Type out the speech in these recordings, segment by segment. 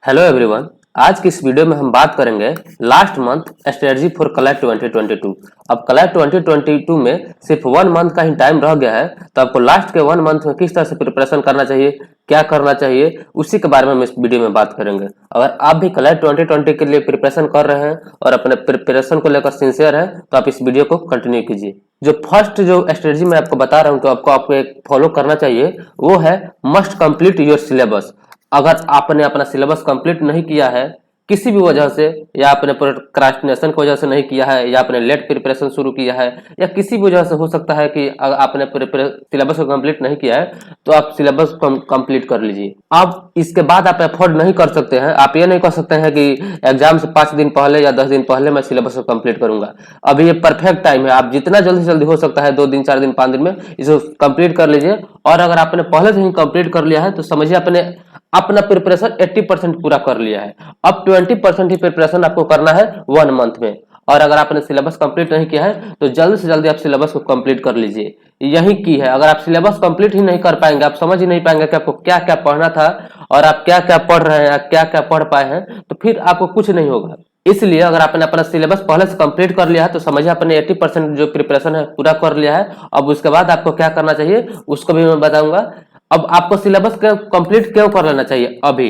Hello everyone. आज की इस वीडियो में हम बात करेंगे last month strategy for colour 2022। अब कलर 2022 में सिर्फ 1 मंथ का ही टाइम रह गया है, तो आपको लास्ट के 1 मंथ में किस तरह से प्रिपरेशन करना चाहिए, क्या करना चाहिए, उसी के बारे में हम इस वीडियो में बात करेंगे। अगर आप भी कलर 2020 के लिए प्रिपरेशन कर रहे हैं और अपने प्रिपरेशन को लेकर सिंसियर हैं, तो आप इस वीडियो को कंटिन्यू कीजिए। जो फर्स्ट जो स्ट्रेटजी मैं आपको बता रहा हूँ, तो आपको एक फॉलो करना चाहिए, वो है मस्ट कंप्लीट योर सिलेबस। अगर आपने अपना सिलेबस कंप्लीट नहीं किया है किसी भी वजह से, या आपने प्रोक्रास्टिनेशन की वजह से नहीं किया है, या आपने लेट प्रिपरेशन शुरू किया है, या किसी भी वजह से हो सकता है कि अगर आपने सिलेबस को कंप्लीट नहीं किया है, तो आप सिलेबस को कंप्लीट कर लीजिए। अब इसके बाद आप अफोर्ड नहीं कर सकते हैं, आप ये नहीं कर सकते हैं कि एग्जाम से 5 दिन पहले या 10 दिन पहले मैं सिलेबस को कंप्लीट करूंगा। अभी ये परफेक्ट टाइम है, आप जितना जल्दी से जल्दी हो सकता है 2 दिन 4 दिन 5 दिन में इसे कंप्लीट कर लीजिए। और अगर आपने पहले से ही कंप्लीट कर लिया है, तो समझिए आपने अपना प्रिपरेशन 80% पूरा कर लिया है। अब 20% ही प्रिपरेशन आपको करना है 1 मंथ में। और अगर आपने सिलेबस कंप्लीट नहीं किया है, तो जल्द से जल्दी आप सिलेबस को कंप्लीट कर लीजिए। यही की है। अगर आप सिलेबस कंप्लीट ही नहीं कर पाएंगे, आप समझ ही नहीं पाएंगे कि आपको क्या क्या पढ़ना था और आप क्या क्या पढ़ रहे हैं, क्या क्या पढ़ पाए हैं, तो फिर आपको कुछ नहीं होगा। इसलिए अगर आपने अपना सिलेबस पहले से कंप्लीट कर लिया है, तो समझिए आपने 80% जो प्रिपरेशन है पूरा कर लिया है। अब उसके बाद आपको क्या करना चाहिए उसको भी मैं बताऊंगा। अब आपको सिलेबस कंप्लीट क्यों कर लेना चाहिए अभी,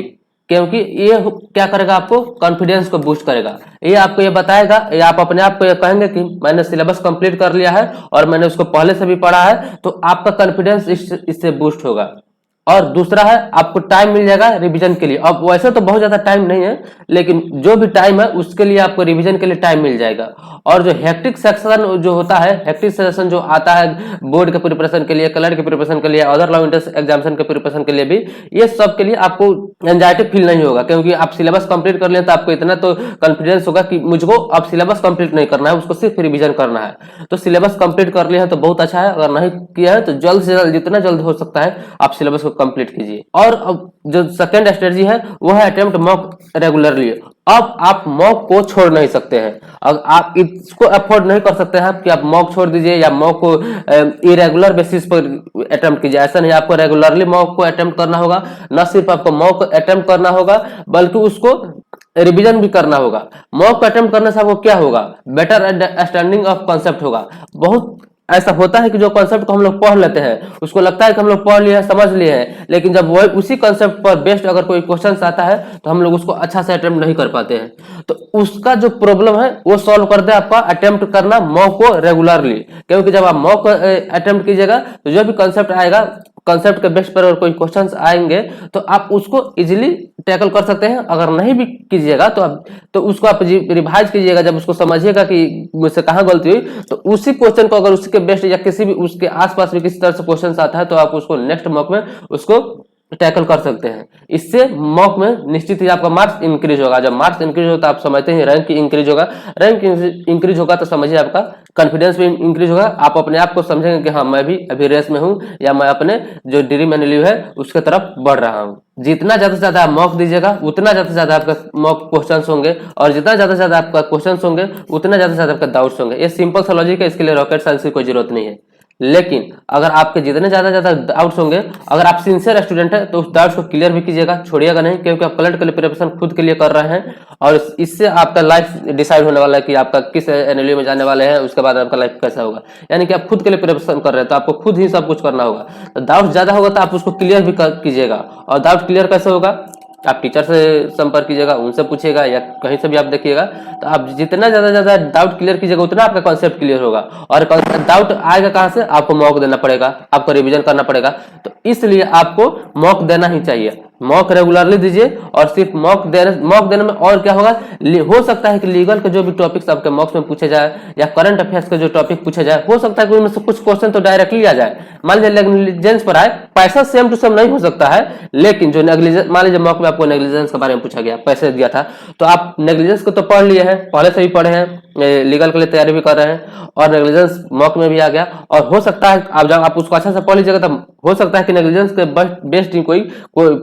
क्योंकि ये क्या करेगा, आपको कॉन्फिडेंस को बूस्ट करेगा। ये आपको ये बताएगा, ये आप अपने आप को ये कहेंगे कि मैंने सिलेबस कंप्लीट कर लिया है और मैंने उसको पहले से भी पढ़ा है, तो आपका कॉन्फिडेंस इससे बूस्ट होगा। और दूसरा है, आपको टाइम मिल जाएगा रिवीजन के लिए। अब वैसे तो बहुत ज्यादा टाइम नहीं है, लेकिन जो भी टाइम है उसके लिए आपको रिवीजन के लिए टाइम मिल जाएगा। और जो हेक्टिक सेक्शन जो होता है, हेक्टिक सेक्शन जो आता है बोर्ड के प्रिपरेशन के लिए, कलर के प्रिपरेशन के लिए, अदर लॉ एंट्रेंस एग्जामिनेशन के प्रिपरेशन के लिए भी, ये सब के लिए आपको एंजाइटी फील नहीं होगा, क्योंकि आप सिलेबस कंप्लीट कर लिए तो आपको इतना तो कॉन्फिडेंस होगा कि मुझको अब सिलेबस कंप्लीट नहीं करना है, उसको सिर्फ रिवीजन करना है। तो सिलेबस कंप्लीट कर लिया है तो बहुत अच्छा है, अगर नहीं किया है तो जल्द से जल्द जितना जल्द हो सकता है आप सिलेबस को कंप्लीट कीजिए। और अब जो सेकेंड स्ट्रेटजी है वो है अटेम्प्ट मॉक रेगुलरली। अब आप मॉक को छोड़ नहीं सकते हैं। अगर आप इसको अफोर्ड नहीं कर सकते हैं कि आप मॉक छोड़ दीजिए या मॉक को इरेगुलर बेसिस पर अटेम्प्ट कीजिए, ऐसा नहीं। आपको रेगुलरली मॉक को अटेम्प्ट करना होगा। न सिर्फ आपको मॉक अटेम्प्ट करना होगा, बल्कि उसको रिवीजन भी करना होगा। मॉक अटेम्प्ट करने से आपको क्या होगा, बेटर अंडरस्टैंडिंग ऑफ कॉन्सेप्ट होगा। बहुत ऐसा होता है कि जो कॉन्सेप्ट को हम लोग पढ़ लेते हैं, उसको लगता है कि हम लोग पढ़ लिए हैं, समझ लिए हैं, लेकिन जब वो उसी कॉन्सेप्ट पर बेस्ड अगर कोई क्वेश्चन आता है, तो हम लोग उसको अच्छा से अटेम्प्ट नहीं कर पाते हैं। तो उसका जो प्रॉब्लम है वो सॉल्व कर दे आपका अटेम्प्ट करना मॉक को रेगुलरली। क्योंकि जब आप मॉक अटेम्प्ट कीजिएगा, तो जो भी कॉन्सेप्ट आएगा, कॉन्सेप्ट के बेस पर अगर कोई क्वेश्चंस आएंगे, तो आप उसको इजीली टैकल कर सकते हैं। अगर नहीं भी कीजिएगा तो उसको आप रिवाइज कीजिएगा। जब उसको समझिएगा कि मुझसे कहाँ गलती हुई, तो उसी क्वेश्चन को अगर उसके बेस्ट या किसी भी उसके आसपास भी किसी तरह से क्वेश्चन आता है, तो आप उसको नेक्स्ट मॉक में उसको टैकल कर सकते हैं। इससे मॉक में निश्चित ही आपका मार्क्स इंक्रीज होगा। जब मार्क्स इंक्रीज होता है, आप समझते हैं रैंक इंक्रीज होगा। रैंक इंक्रीज होगा तो समझिए आपका कॉन्फिडेंस भी इंक्रीज होगा। आप अपने आप को समझेंगे कि हाँ, मैं भी अभी रेस में हूँ, या मैं अपने जो ड्रीम मैंने लिया है उसके तरफ बढ़ रहा हूँ। जितना ज्यादा से ज्यादा आप मॉक दीजिएगा, उतना ज्यादा से ज्यादा आपका मॉक क्वेश्चंस होंगे, और जितना ज्यादा से ज्यादा आपका क्वेश्चंस होंगे, उतना ज्यादा से ज्यादा आपका डाउट्स होंगे। ये सिंपल सा लॉजिक है, इसके लिए रॉकेट साइंस की कोई जरूरत नहीं है। लेकिन अगर आपके जितने ज्यादा डाउट्स होंगे, अगर आप सिंसियर स्टूडेंट है, तो उस डाउट्स को क्लियर भी कीजिएगा, छोड़िएगा नहीं। क्योंकि आप कलर के लिए प्रिपरेशन खुद के लिए कर रहे हैं, और इससे आपका लाइफ डिसाइड होने वाला है कि आपका किस एनएलयू में जाने वाले हैं, उसके बाद आपका लाइफ कैसा होगा। यानी कि आप खुद के लिए प्रिपरेशन कर रहे हैं, तो आपको खुद ही सब कुछ करना होगा। तो डाउट ज्यादा होगा तो आप उसको क्लियर भी कीजिएगा। और डाउट क्लियर कैसे होगा, आप टीचर से संपर्क कीजिएगा, उनसे पूछिएगा, या कहीं से भी आप देखिएगा। तो आप जितना ज्यादा डाउट क्लियर कीजिएगा, उतना आपका कॉन्सेप्ट क्लियर होगा। और डाउट आएगा कहाँ से, आपको मॉक देना पड़ेगा, आपको रिवीजन करना पड़ेगा। तो इसलिए आपको मॉक देना ही चाहिए। मॉक रेगुलरली दीजिए। और सिर्फ मॉक देने में और क्या होगा, हो सकता है कि लीगल के जो भी टॉपिक्स आपके मॉक्स में पूछे जाए, या करंट अफेयर्स के जो टॉपिक पूछे जाए, हो सकता है कि उनमें से कुछ क्वेश्चन तो डायरेक्टली आ जाए। मान लीजिए नेग्लिजेंस पर आए, पैसा सेम टू सेम नहीं हो सकता है, लेकिन जो नेग्लिजेंस, मान लीजिए मॉक में आपको नेग्लिजेंस के बारे में पूछा गया, पैसे दिया था, तो आप नेग्लिजेंस को तो पढ़ लिए हैं, पहले से भी पढ़े हैं, लीगल के लिए तैयारी भी कर रहे हैं, और नेग्लिजेंस मॉक में भी आ गया। और हो सकता है आप जब आप उसको अच्छा से पढ़ लीजिएगा, तब हो सकता है कि नेग्लिजेंस के बेस्ट ही कोई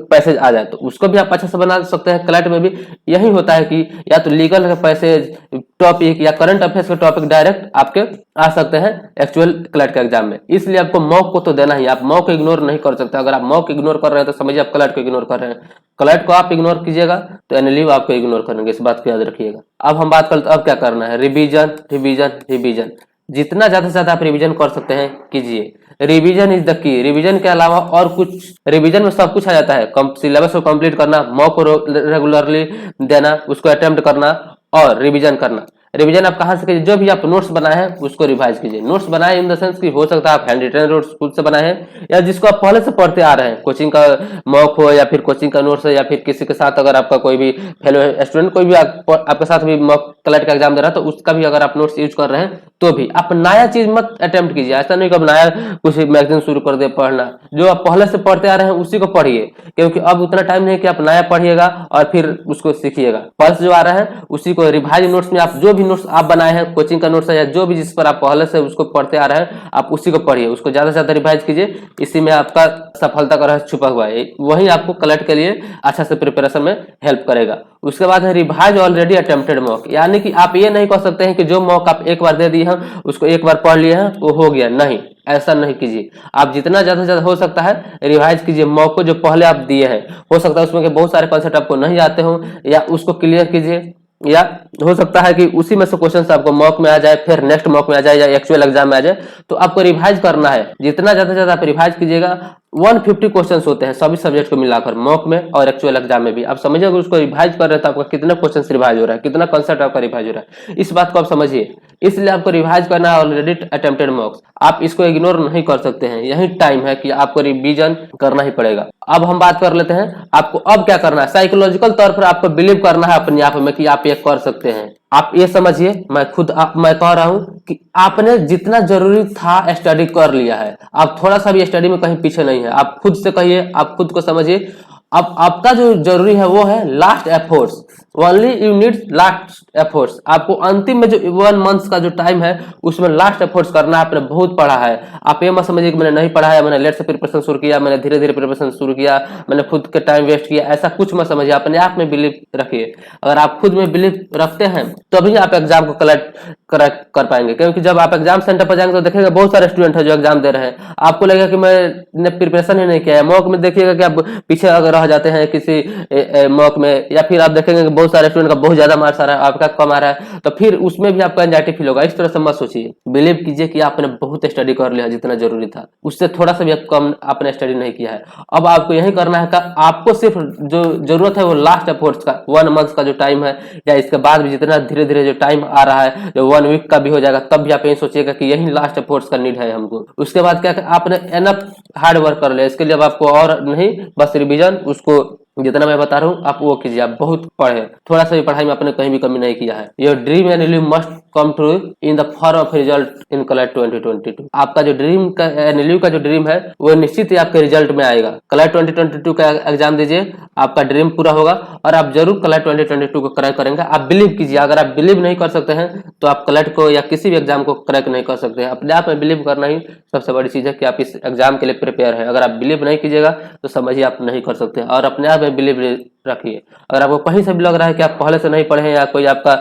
पैसे पैसेज आ जाए तो उसको भी आप अच्छा से बना सकते हैं। कलेक्ट में भी यही होता है कि या तो लीगल का पैसेज टॉपिक या करंट अफेयर्स के टॉपिक डायरेक्ट आपके आ सकते हैं एक्चुअल कलेक्ट के एग्जाम में। इसलिए आपको मॉक को तो देना ही, आप मॉक इग्नोर नहीं कर सकते। अगर आप मॉक इग्नोर कर रहे हैं तो समझिए आप कलेक्ट को इग्नोर कर रहे हैं। कलेक्ट को आप इग्नोर कीजिएगा तो एनएलयू आपको इग्नोर करेंगे, इस बात को याद रखिएगा। अब हम बात करते हैं अब क्या करना है, रिवीजन रिवीजन रिवीजन। जितना ज्यादा से ज्यादा आप रिवीजन कर सकते हैं कीजिए। Revision is the key. Revision के अलावा और कुछ, रिवीजन में सब कुछ आ जाता है। सिलेबस को कंप्लीट करना, मॉक को रेगुलरली देना, उसको अटेम्प्ट करना और रिवीजन करना। रिवीजन आप कहाँ से कीजिए, जो भी आप नोट्स बनाए हैं उसको रिवाइज कीजिए। नोट्स बनाए इन द सेंस कि हो सकता है आप हैंड रिटन नोट्स खुद से बनाए हैं या जिसको आप पहले से पढ़ते आ रहे हैं, कोचिंग का मॉक हो या फिर कोचिंग का नोट्स हो या फिर किसी के साथ अगर आपका कोई भी फेलो स्टूडेंट कोई भी आपके साथ भी मॉक कलेक्ट का एग्जाम दे रहा है तो उसका भी अगर आप नोट्स यूज कर रहे हैं तो भी आप नया चीज मत अटेम्प्ट कीजिए। ऐसा नहीं कि अब नया कुछ मैगजीन शुरू कर दे पढ़ना, जो आप पहले से पढ़ते आ रहे हैं उसी को पढ़िए, क्योंकि अब उतना टाइम नहीं है कि आप नया पढ़िएगा और फिर उसको सीखिएगा। पहले से जो आ रहा है उसी को रिवाइज नोट्स में आप जो भी नोट्स आप बनाए हैं, कोचिंग का नोट्स है या जो भी जिस पर आप पहले से उसको पढ़ते आ रहे हैं आप उसी को पढ़िए, उसको ज्यादा से ज्यादा रिवाइज कीजिए। इसी में आपका सफलता का रहस्य छुपा हुआ है, वही आपको कलेक्ट के लिए अच्छा से प्रिपरेशन में हेल्प करेगा। उसके बाद है रिवाइज ऑलरेडी अटेम्प्टेड मॉक, यानी कि आप ये नहीं कह सकते हैं कि जो मॉक आप एक बार दे दिए हैं उसको एक बार पढ़ लिए हैं वो हो गया, नहीं, ऐसा नहीं कीजिए। आप जितना ज्यादा से ज्यादा हो सकता है रिवाइज कीजिए मॉक को जो पहले आप दिए हैं। हो सकता है उसमें के बहुत सारे कॉन्सेप्ट आपको नहीं आते हो या उसको क्लियर कीजिए, या हो सकता है कि उसी में से क्वेश्चन आपको मॉक में आ जाए, फिर नेक्स्ट मॉक में आ जाए या एक्चुअल एग्जाम में आ जाए, तो आपको रिवाइज करना है। जितना ज्यादा से ज्यादा आप रिवाइज कीजिएगा, 150 क्वेश्चंस होते हैं सभी सब्जेक्ट को मिलाकर मॉक में और एक्चुअल एग्जाम में भी। आप समझिए अगर उसको रिवाइज कर रहे हैं तो आपका कितना क्वेश्चन रिवाइज हो रहा है, कितना कंसेप्ट आपका रिवाइज हो रहा है, इस बात को आप समझिए। इसलिए आपको रिवाइज करना है ऑलरेडी अटेम्प्टेड मॉक्स, आप इसको इग्नोर नहीं कर सकते हैं। यही टाइम है कि आपको रिवीजन करना ही पड़ेगा। अब हम बात कर लेते हैं आपको अब क्या करना है। साइकोलॉजिकल तौर पर आपको बिलीव करना है अपने आप में कि आप ये कर सकते हैं। आप ये समझिए, मैं कह रहा हूं कि आपने जितना जरूरी था स्टडी कर लिया है, आप थोड़ा सा भी स्टडी में कहीं पीछे नहीं है। आप खुद से कहिए, आप खुद को समझिए। अब आपका जो जरूरी है वो है last efforts, only you need last efforts. आपको अंतिम में जो 1 मंथ का जो टाइम है उसमें लास्ट एफर्ट्स करना है। आपने बहुत पढ़ा है, आप ये मत समझिए कि मैंने नहीं पढ़ा है, मैंने लेट से प्रिपरेशन शुरू किया, मैंने धीरे धीरे प्रिपरेशन शुरू किया, मैंने खुद के टाइम वेस्ट किया, ऐसा कुछ मत समझिए। अपने आप में बिलीव रखिए। अगर आप खुद में बिलीव रखते हैं तभी आप एग्जाम को करेक्ट कर पाएंगे, क्योंकि जब आप एग्जाम सेंटर पर जाएंगे तो देखेंगे बहुत सारे स्टूडेंट है जो एग्जाम दे रहे हैं, आपको लगेगा कि मैंने प्रिपरेशन ही नहीं किया है। मॉक में देखिएगा कि आप पीछे अगर रह जाते हैं किसी मॉक में, या फिर आप देखेंगे कि बहुत सारे स्टूडेंट का बहुत ज्यादा मार्क्स आ रहा है, आपका कम आ रहा है, तो फिर उसमें भी आपको एंजाइटी फील होगा। इस तरह से मत सोचिए, बिलीव कीजिए कि आपने बहुत स्टडी कर लिया जितना जरूरी था, उससे थोड़ा सा भी कम आपने स्टडी नहीं किया है। अब आपको यही करना है कि आपको सिर्फ जो जरूरत है वो लास्ट एफर्ट्स का 1 मंथ का जो टाइम है, या इसके बाद भी जितना धीरे धीरे जो टाइम आ रहा है, जो 1 वीक का भी हो जाएगा, तब भी आप यही सोचिएगा कि यही लास्ट एफर्ट्स का नीड है हमको। उसके बाद क्या आपने एनफ हार्ड वर्क कर लिया, इसके लिए अब आपको और नहीं, बस रिवीजन उसको जितना मैं बता रहा हूँ आप वो कीजिए। आप बहुत पढ़े, थोड़ा सा भी पढ़ाई में आपने कहीं भी कमी नहीं किया है। Your dream and NLU must come true in the form of result in collect 2022। आपका जो ड्रीम का एनएलयू का जो ड्रीम है वो निश्चित ही आपके रिजल्ट में आएगा। कलेक्ट 2022 का एग्जाम दीजिए, आपका ड्रीम पूरा होगा और आप जरूर कलेक्ट 2022 को क्रैक करेंगे। आप बिलीव कीजिए, अगर आप बिलीव नहीं कर सकते हैं तो आप कलेक्ट को या किसी भी एग्जाम को क्रैक नहीं कर सकते हैं। अपने आप में बिलीव करना ही सबसे बड़ी चीज है कि आप इस एग्जाम के लिए प्रिपेयर है। अगर आप बिलीव नहीं कीजिएगा तो समझिए आप नहीं कर सकते, और अपने आप में बिलीव रखिए। अगर आपको कहीं से भी लग रहा है कि आप पहले से नहीं पढ़े हैं, या कोई आपका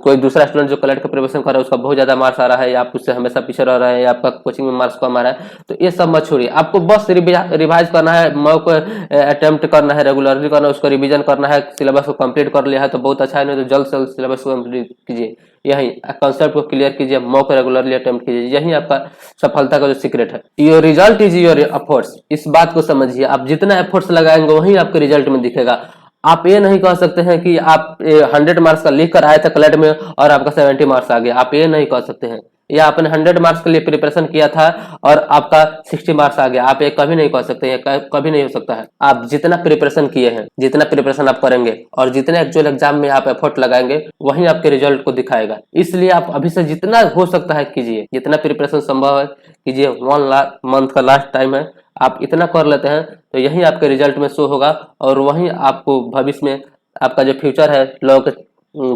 कोई दूसरा स्टूडेंट जो कलेक्ट का प्रिपरेशन कर रहा है उसका बहुत ज्यादा मार्क्स आ रहा है, या आप उससे हमेशा पीछे रह रहे हैं, या आपका कोचिंग में मार्क्स कम आ रहा है, तो ये सब मत छोड़िए। आपको बस रिवाइज करना है, मॉक अटेम्प्ट करना है, रेगुलरली करना है, उसको रिवीजन करना है। सिलेबस को कंप्लीट कर लिया है तो बहुत अच्छा है, नहीं तो जल्द से जल्द सिलेबस को कंप्लीट कीजिए। यही कंसेप्ट को क्लियर कीजिए, मॉक रेगुलरली अटेम्प्ट कीजिए, यही आपका सफलता का जो सीक्रेट है। Your result is your efforts, इस बात को समझिए। आप जितना एफर्ट्स लगाएंगे वही आपके रिजल्ट में दिखेगा। आप ये नहीं कह सकते हैं कि आप 100 मार्क्स का लिख कर आए थे कलेक्ट में और आपका 70 मार्क्स आ गया, आप ये नहीं कह सकते हैं। या आपने 100 मार्क्स के लिए प्रिपरेशन किया था और आपका 60 मार्क्स आ गया, आप ये कभी नहीं कह सकते, ये कभी नहीं हो सकता है। आप जितना प्रिपरेशन किए हैं, जितना प्रिपरेशन आप करेंगे और जितने एक्चुअल एग्जाम में आप एफर्ट लगाएंगे वही आपके रिजल्ट को दिखाएगा। इसलिए आप अभी से जितना हो सकता है कीजिए, जितना प्रिपरेशन संभव है कीजिए। 1 मंथ का लास्ट टाइम है, आप इतना कर लेते हैं तो यही आपके रिजल्ट में शो होगा, और वही आपको भविष्य में आपका जो फ्यूचर है लॉ के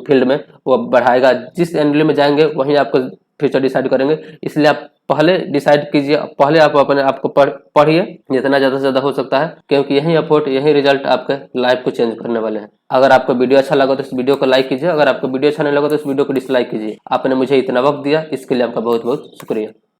फील्ड में वो बढ़ाएगा। जिस एनएलयू में जाएंगे वहीं आपको फ्यूचर डिसाइड करेंगे। इसलिए आप पहले डिसाइड कीजिए, पहले आप अपने आप को पढ़िए जितना ज़्यादा से ज़्यादा हो सकता है, क्योंकि यही एफर्ट, यही रिजल्ट आपके लाइफ को चेंज करने वाले हैं। अगर आपको वीडियो अच्छा लगा तो इस वीडियो को लाइक कीजिए, अगर आपको वीडियो अच्छा नहीं लगा तो इस वीडियो को डिसलाइक कीजिए। आपने मुझे इतना वक्त दिया, इसके लिए आपका बहुत बहुत शुक्रिया।